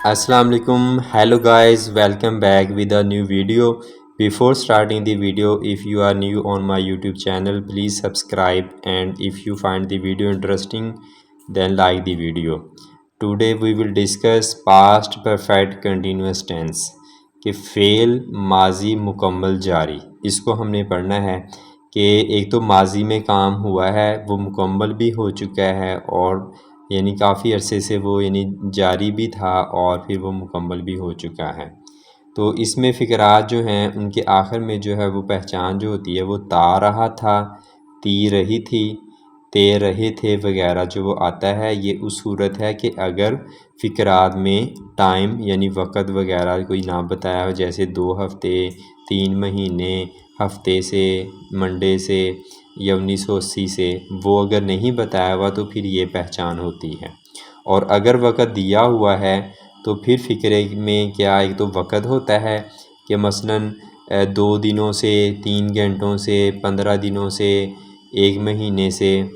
Assalamu alaikum. Hello guys, welcome back with a new video. Before starting the video, if you are new on my YouTube channel, please subscribe, and if you find the video interesting, then like the video. Today we will discuss past perfect continuous tense कि fail माजी मुकम्मल जारी। इसको हमने पढ़ना है कि एक तो माजी में काम हुआ है, वो मुकम्मल भी हो चुका है और यानी काफ़ी अरसे से वो यानी जारी भी था और फिर वो मुकम्मल भी हो चुका है। तो इसमें फ़िक्रात जो हैं उनके आखिर में जो है वो पहचान जो होती है वो ता रहा था, ती रही थी, ते रहे थे वगैरह जो वो आता है, ये उस सूरत है कि अगर फ़िक्रात में टाइम यानी वक़्त वगैरह कोई ना बताया हो, जैसे 2 हफ़्ते, 3 महीने, हफ़्ते से, मंडे से या 1980 से, वो अगर नहीं बताया हुआ तो फिर ये पहचान होती है। और अगर वक़्त दिया हुआ है तो फिर फ़िक्रे में क्या एक तो वक़्त होता है कि मसलन 2 दिनों से, 3 घंटों से, 15 दिनों से, 1 महीने से,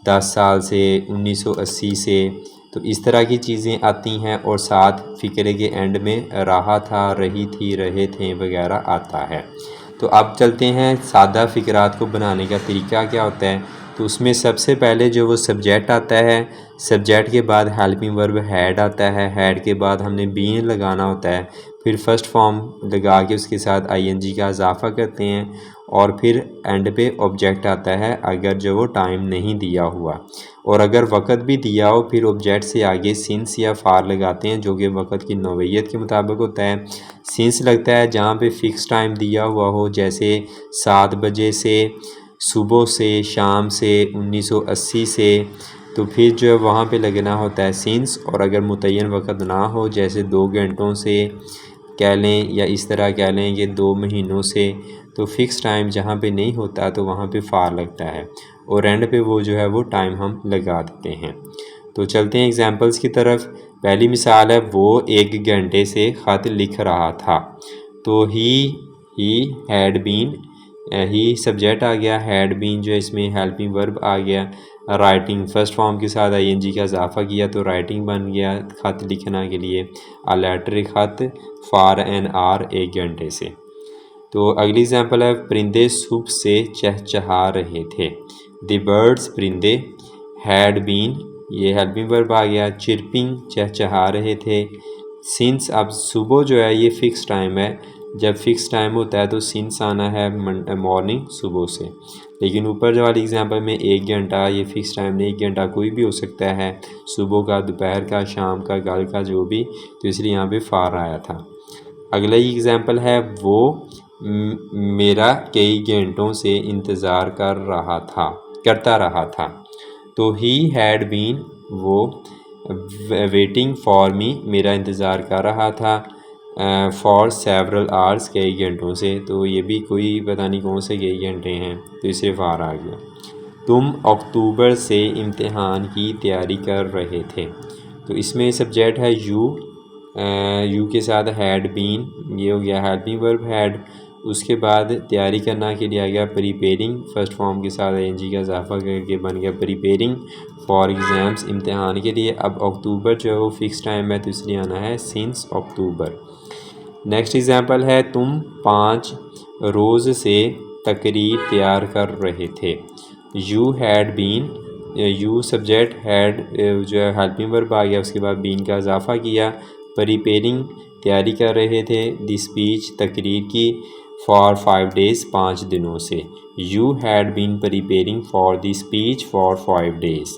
10 साल से, 1980 से, तो इस तरह की चीज़ें आती हैं। और साथ फ़िक्रे के एंड में रहा था, रही थी, रहे थे वगैरह आता है। तो अब चलते हैं सादा फ़िक्रात को बनाने का तरीका क्या होता है। तो उसमें सबसे पहले जो वो सब्जेक्ट आता है, सब्जेक्ट के बाद हेल्पिंग वर्ब हैड आता है, हैड के बाद हमने बीन लगाना होता है, फिर फर्स्ट फॉर्म लगा के उसके साथ आईएनजी का इजाफ़ा करते हैं और फिर एंड पे ऑब्जेक्ट आता है अगर जो वो टाइम नहीं दिया हुआ। और अगर वक़्त भी दिया हो फिर ऑब्जेक्ट से आगे सिंस या फार लगाते हैं जो कि वक़्त की नौइयत के मुताबिक होता है। सिंस लगता है जहाँ पे फ़िक्स टाइम दिया हुआ हो, जैसे 7 बजे से, सुबह से, शाम से, 1980 से, तो फिर जो है वहाँ पे लगना होता है सिंस। और अगर मुतय्यन वक़्त ना हो, जैसे 2 घंटों से कह लें या इस तरह कह लें कि 2 महीनों से, तो फ़िक्स टाइम जहाँ पे नहीं होता तो वहाँ पे फार लगता है और एंड पे वो जो है वो टाइम हम लगा देते हैं। तो चलते हैं एग्जांपल्स की तरफ। पहली मिसाल है, वो 1 घंटे से ख़त लिख रहा था। तो he had been, he subject आ गया, हैड बीन जो है इसमें हेल्पिंग वर्ब आ गया, राइटिंग फर्स्ट फॉर्म के साथ आईएनजी का इजाफ़ा किया तो राइटिंग बन गया ख़त लिखना के लिए, आ लेटर ख़त, फॉर एन आर 1 घंटे से। तो अगली एग्जांपल है, परिंदे सुबह से चहचहा रहे थे। द बर्ड्स, परिंदे, हैड बीन, ये हेल्पिंग वर्ब आ गया, चिरपिंग, चहचहा रहे थे। सिंस, अब सुबह जो है ये फ़िक्स टाइम है, जब फ़िक्स टाइम होता है तो सिंस आना है मॉर्निंग, सुबह से। लेकिन ऊपर वाली एग्जांपल में 1 घंटा, ये फ़िक्स टाइम नहीं, 1 घंटा कोई भी हो सकता है, सुबह का, दोपहर का, शाम का, कल का, जो भी, तो इसलिए यहाँ पे फार आया था। अगला ही एग्जांपल है, वो मेरा कई घंटों से इंतज़ार करता रहा था। तो ही हैड बीन, वो वेटिंग फॉर मी, मेरा इंतज़ार कर रहा था, फॉर सेवरल आवर्स, कई घंटों से, तो ये भी कोई पता नहीं कौन से कई घंटे हैं, तो इसे फार आ गया। तुम अक्टूबर से इम्तिहान की तैयारी कर रहे थे। तो इसमें सब्जेक्ट है यू, यू के साथ हैड बीन, ये हो गया हेल्पिंग वर्ब हैड। उसके बाद तैयारी करना के लिए आ गया प्रिपेयरिंग, फर्स्ट फॉर्म के साथ एनजी का इजाफा करके बन गया प्रिपेयरिंग फॉर एग्ज़ाम्स, इम्तिहान के लिए। अब अक्टूबर जो है वो फ़िक्स टाइम है तो इसलिए आना है सिंस अक्टूबर। नेक्स्ट एग्जांपल है, तुम 5 रोज़ से तकरीर तैयार कर रहे थे। You had been, you subject, had जो है हेल्पिंग वर्ब आ गया, उसके बाद बीन का इजाफा किया, प्रिपेयरिंग तैयारी कर रहे थे, द स्पीच तकरीर की, फॉर 5 डेज़ 5 दिनों से। You had been preparing for the speech for 5 days.